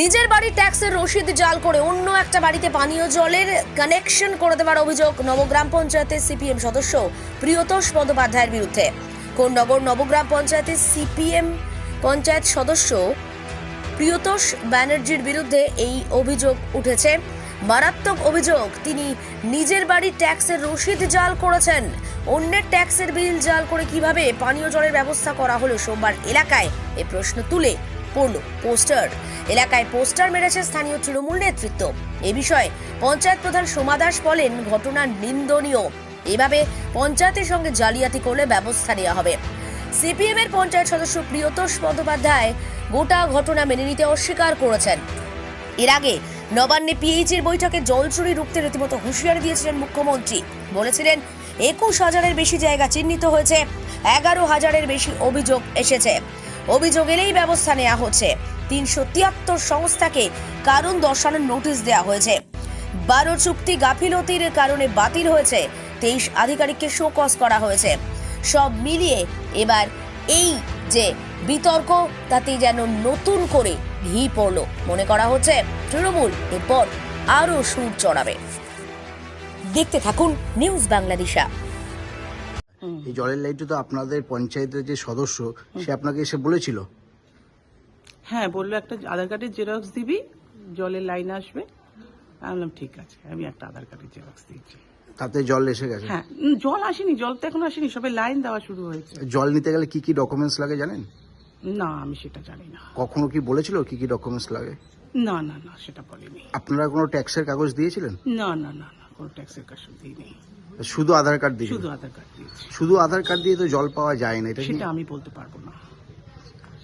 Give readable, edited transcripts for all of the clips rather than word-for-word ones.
নিজের বাড়ির ট্যাক্সের রসিদ জাল করে অন্য একটা বাড়িতে পানীয় জলের কানেকশন করে দেওয়ার অভিযোগ নবগ্রাম পঞ্চায়েতের সিপিএম সদস্য প্রিয়তোষ বন্দ্যোপাধ্যায়ের বিরুদ্ধে। কোন্নগর নবগ্রাম পঞ্চায়েতের সিপিএম পঞ্চায়েত সদস্য প্রিয়তোষ ব্যানার্জির বিরুদ্ধে এই অভিযোগ উঠেছে। মারাত্মক অভিযোগ, তিনি নিজের বাড়ির ট্যাক্সের রসিদ জাল করেছেন। অন্যের ট্যাক্সের বিল জাল করে কিভাবে পানীয় জলের ব্যবস্থা করা হলো সোমবার এলাকায় এ প্রশ্ন তুলে পড়ল পোস্টার। এলাকায় পোস্টার মেরেছে স্থানীয় তৃণমূল নেতৃত্ব। এ বিষয়ে পঞ্চায়েত প্রধান সোমা দাস বলেন, ঘটনা নিন্দনীয়। এভাবে পঞ্চায়েতের সঙ্গে জালিয়াতি করলে ব্যবস্থা নেওয়া হবে। সিপিএম এর পঞ্চায়েত সদস্য প্রিয়তোষ বন্দ্যোপাধ্যায় গোটা ঘটনা মেনে নিতে অস্বীকার করেছেন। এর আগে নবান্নে পিএইচির বৈঠকে জল চুরি রুখতে রীতিমতো হুঁশিয়ারি দিয়েছিলেন মুখ্যমন্ত্রী। বলেছিলেন 21,000-এর বেশি জায়গা চিহ্নিত হয়েছে, 11,000-এর বেশি অভিযোগ এসেছে। অভিযোগ এলেই ব্যবস্থা নেওয়া হচ্ছে। 373 সংস্থাকে কারণ দর্শানোর নোটিশ দেওয়া হয়েছে। 12 চুক্তি গাফিলতির কারণে বাতিল হয়েছে। 23 আধিকারিককে শোকজ করা হয়েছে। সব মিলিয়ে এবার এই যে বিতর্ক, তাতে যেন নতুন করে ঘি পড়ল মনে করা হচ্ছে তৃণমূল এরপর আরো সুর চড়াবে। দেখতে থাকুন নিউজ বাংলাদেশা। এই জলের লাইনটা তো আপনাদের পঞ্চায়েতের যে সদস্য সে আপনাকে এসে বলেছিল? হ্যাঁ, বললো একটা আধার কার্ডের জেরক্স দিবি, জলের লাইন আসবে। আমি বললাম ঠিক আছে, আমি একটা আধার কার্ডের জেরক্স দিয়েছি। তাতে জল এসে গেছে? হ্যাঁ, জল আসেনি, জল তো এখন আসেনি, সবে লাইন দেওয়া শুরু হয়েছে। জল নিতে গেলে কি কি ডকুমেন্টস লাগে জানেন? না, আমি সেটা জানি না। কখনো কি বলেছিল কি কি ডকুমেন্টস লাগে? না না না, সেটা বলিনি। আপনারা কোনো ট্যাক্সের কাগজ দিয়েছিলেন? না না না না, কোনো ট্যাক্সের কাগজ দিইনি। শুধু আধার কার্ড দিয়ে? শুধু আধার কার্ড দিয়েছি। শুধু আধার কার্ড দিয়ে তো জল পাওয়া যায় না, এটা সেটা আমি বলতে পারবো না,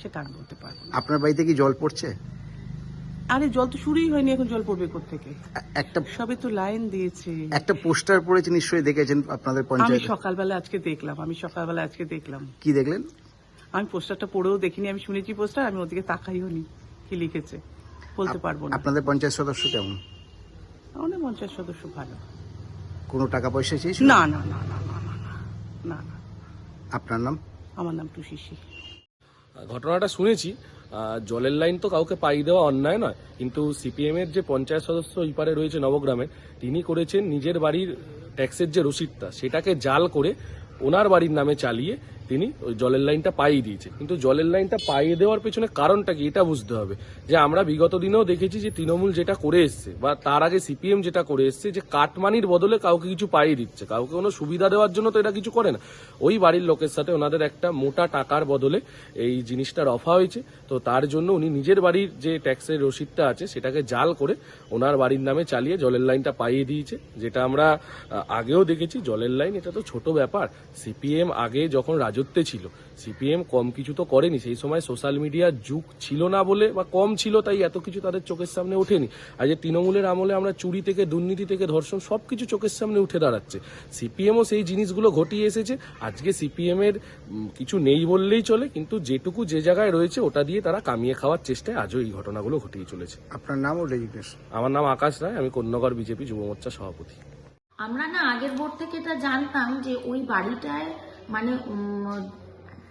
সেটা আমি বলতে পারবো না। আপনার বাড়িতে কি জল পড়ছে? আরে জল তো শুরুই হয়নি, এখন জল পড়বে কোত্থেকে? একটা সবে তো লাইন দিয়েছে। একটা পোস্টার পড়েছে, নিশ্চয়ই দেখেছেন আপনাদের আমি পঞ্চায়েতে? সকালবেলা আজকে দেখলাম। কি দেখলেন? আমি পোস্টারটা পড়েও দেখিনি, আমি শুনেছি পোস্টার, আমি ওদিকে তাকাইও নি কি লিখেছে, বলতে পারবো না। আপনাদের পঞ্চায়েত সদস্য কেমন? আমাদের পঞ্চায়েত সদস্য ভালো। কোনো টাকা পয়সা চেয়েছিল? না না না না না না না না না। আপনার নাম? আমার নাম টুসিসি। ঘটনাটা শুনেছি। জলের লাইন তো কাউকে পাইয়ে দেওয়া অন্যায় নয়, কিন্তু সিপিএম এর যে পঞ্চায়েত সদস্য ইপারে রয়েছে নবগ্রামে, তিনি করেছেন নিজের বাড়ির ট্যাক্সের যে রসিদটা সেটাকে জাল করে ওনার বাড়ির নামে চালিয়ে তিনি ওই জলের লাইনটা পাইয়ে দিয়েছে। কিন্তু জলের লাইনটা পাইয়ে দেওয়ার পেছনে কারণটা কি এটা বুঝতে হবে। যে আমরা বিগত দিনেও দেখেছি যে তৃণমূল যেটা করে এসছে বা তার আগে সিপিএম যেটা করে এসছে, যে কাটমানির বদলে কাউকে কিছু পাইয়ে দিচ্ছে, কাউকে কোনো সুবিধা দেওয়ার জন্য তো এটা কিছু করে না। ওই বাড়ির লোকের সাথে ওনাদের একটা মোটা টাকার বদলে এই জিনিসটা রফা হয়েছে। তো তার জন্য উনি নিজের বাড়ির যে ট্যাক্সের রসিদটা আছে সেটাকে জাল করে ওনার বাড়ির নামে চালিয়ে জলের লাইনটা পাইয়ে দিয়েছে। যেটা আমরা আগেও দেখেছি, জলের লাইন এটা তো ছোট ব্যাপার। সিপিএম আগে যখন রাজত্বে ছিল, সিপিএম কম কিছু তো করেনি। সেই সময় সোশ্যাল মিডিয়ার যুগ ছিল না বলে বা কম ছিল, তাই এত কিছু তাদের চোখের সামনে ওঠেনি। আর যে তৃণমূলের আমলে আমরা চুরি থেকে দুর্নীতি থেকে ধর্ষণ সবকিছু চোখের সামনে উঠে দাঁড়াচ্ছে। সিপিএমও সেই জিনিসগুলো ঘটিয়ে এসেছে। আজকে সিপিএম এর কিছু নেই বললেই চলে, কিন্তু যেটুকু যে জায়গায় রয়েছে ওটা দিয়ে তারা কামিয়ে খাওয়ার চেষ্টায় আজও এই ঘটনাগুলো ঘটিয়ে চলেছে। আপনার নাম ও ডেজিগনেশন? আমার নাম আকাশ রায়, আমি কোন্নগর বিজেপি যুব মোর্চা সভাপতি। আমরা না আগের বোর্ড থেকে এটা জানতাম যে ওই বাড়িটায় মানে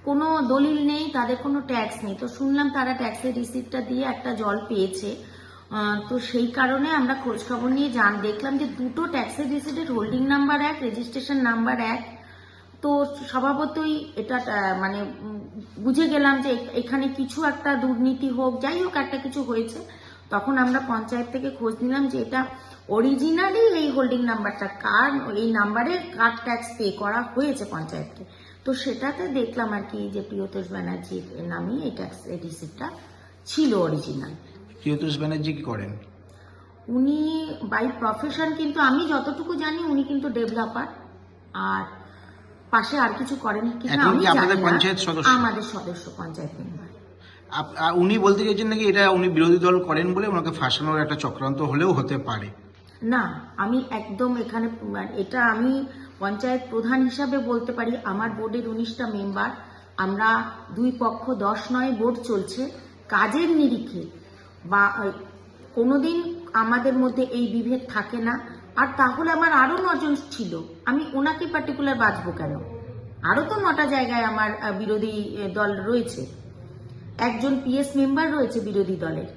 কোনো দলিল নেই, তাদের কোনো ট্যাক্স নেই। তো শুনলাম তারা ট্যাক্সের রিসিপ্টটা দিয়ে একটা জল পেয়েছে। তো সেই কারণে আমরা খোঁজখবর নিয়ে দেখলাম যে দুটো ট্যাক্সের রিসিপ্টের হোল্ডিং নাম্বার 1, রেজিস্ট্রেশন নাম্বার 1। তো স্বভাবতই এটা মানে বুঝে গেলাম যে এখানে কিছু একটা দুর্নীতি হোক, যাই হোক একটা কিছু হয়েছে। তখন আমরা পঞ্চায়েত থেকে খোঁজ নিলাম যে এটা অরিজিনালি এই হোল্ডিং নাম্বারটা কার, এই নাম্বারের কার ট্যাক্স পে করা হয়েছে পঞ্চায়েতকে। তো সেটাতে দেখলাম আর কি যে প্রিয়তোষ ব্যানার্জির নামে এই ট্যাক্স রিসিপ্টটা ছিল অরিজিনাল। প্রিয়তোষ ব্যানার্জি কি করেন? উনি বাই প্রফেশন, কিন্তু আমি যতটুকু জানি উনি কিন্তু ডেভেলপার, আর পাশে আর কিছু করেন কিনা আমি জানি না। পঞ্চায়েত সদস্য? আমাদের সদস্য, পঞ্চায়েত মেম্বার। উনি বলতে চাইছেন নাকি এটা উনি বিরোধী দল করেন বলে ওনাকে ফাঁসানোর একটা চক্রান্ত হলেও হতে পারে? না, আমি একদম এখানে এটা আমি পঞ্চায়েত প্রধান হিসাবে বলতে পারি। আমার বোর্ডের 19টা মেম্বার, আমরা দুই পক্ষ 10-9 বোর্ড চলছে। কাজের নিরিখে বা কোনোদিন আমাদের মধ্যে এই বিভেদ থাকে না। আর তাহলে আমার আরো 9 জন ছিল, আমি ওনাকে পার্টিকুলার বাঁচবো কেন? আরো তো 9টা জায়গায় আমার বিরোধী দল রয়েছে, একজন পিএস মেম্বার রয়েছে বিরোধী দলের।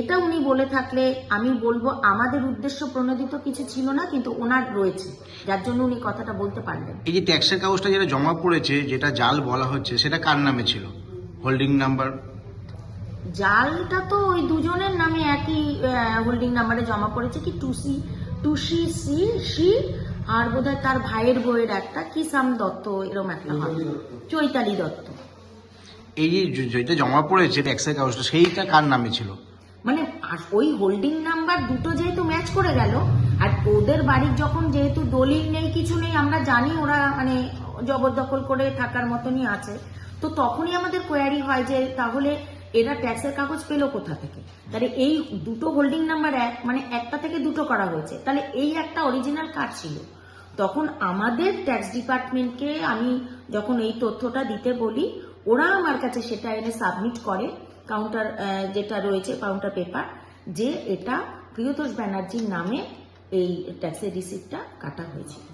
এটা উনি বলে থাকলে আমি বলবো আমাদের উদ্দেশ্য প্রণোদিত কিছু ছিল না, কিন্তু ওনার রয়েছে, যার জন্য উনি কথাটা বলতে পারলেন। এই যে ট্যাক্সের কাগজটা যেটা জমা পড়েছে, যেটা জাল বলা হচ্ছে, সেটা কার নামে ছিল? Holding number? জালটা তো ওই দুজনের নামে একই হোল্ডিং নাম্বারে জমা পড়েছে, কি টুসি সি আর বোধহয় তার ভাইয়ের বইয়ের একটা কি সাম দত্ত এরকম একটা হবে, চৈতালি দত্ত। এই যে যেটা জমা পড়েছে ট্যাক্সের কাগজটা, সেইটা কার নামে ছিল? মানে ওই হোল্ডিং নাম্বার দুটো যেহেতু ম্যাচ করে গেল, আর ওদের বাড়ির যখন যেহেতু দলিল নেই কিছু নেই, আমরা জানি ওরা মানে জবরদখল করে থাকার মতনই আছে, তো তখনই আমাদের কোয়ারি হয় যে তাহলে এরা ট্যাক্সের কাগজ পেলো কোথা থেকে? তাহলে এই দুটো হোল্ডিং নাম্বার মানে একটা থেকে দুটো করা হয়েছে, তাহলে এই একটা অরিজিনাল কার্ড ছিল। তখন আমাদের ট্যাক্স ডিপার্টমেন্টকে আমি যখন এই তথ্যটা দিতে বলি, ওরা আমার কাছে সেটা এনে সাবমিট করে কাউন্টার যেটা রয়েছে কাউন্টার পেপার, যে এটা প্রিয়তোষ ব্যানার্জির নামে এই ট্যাক্সের রিসিপ্টটা কাটা হয়েছিল।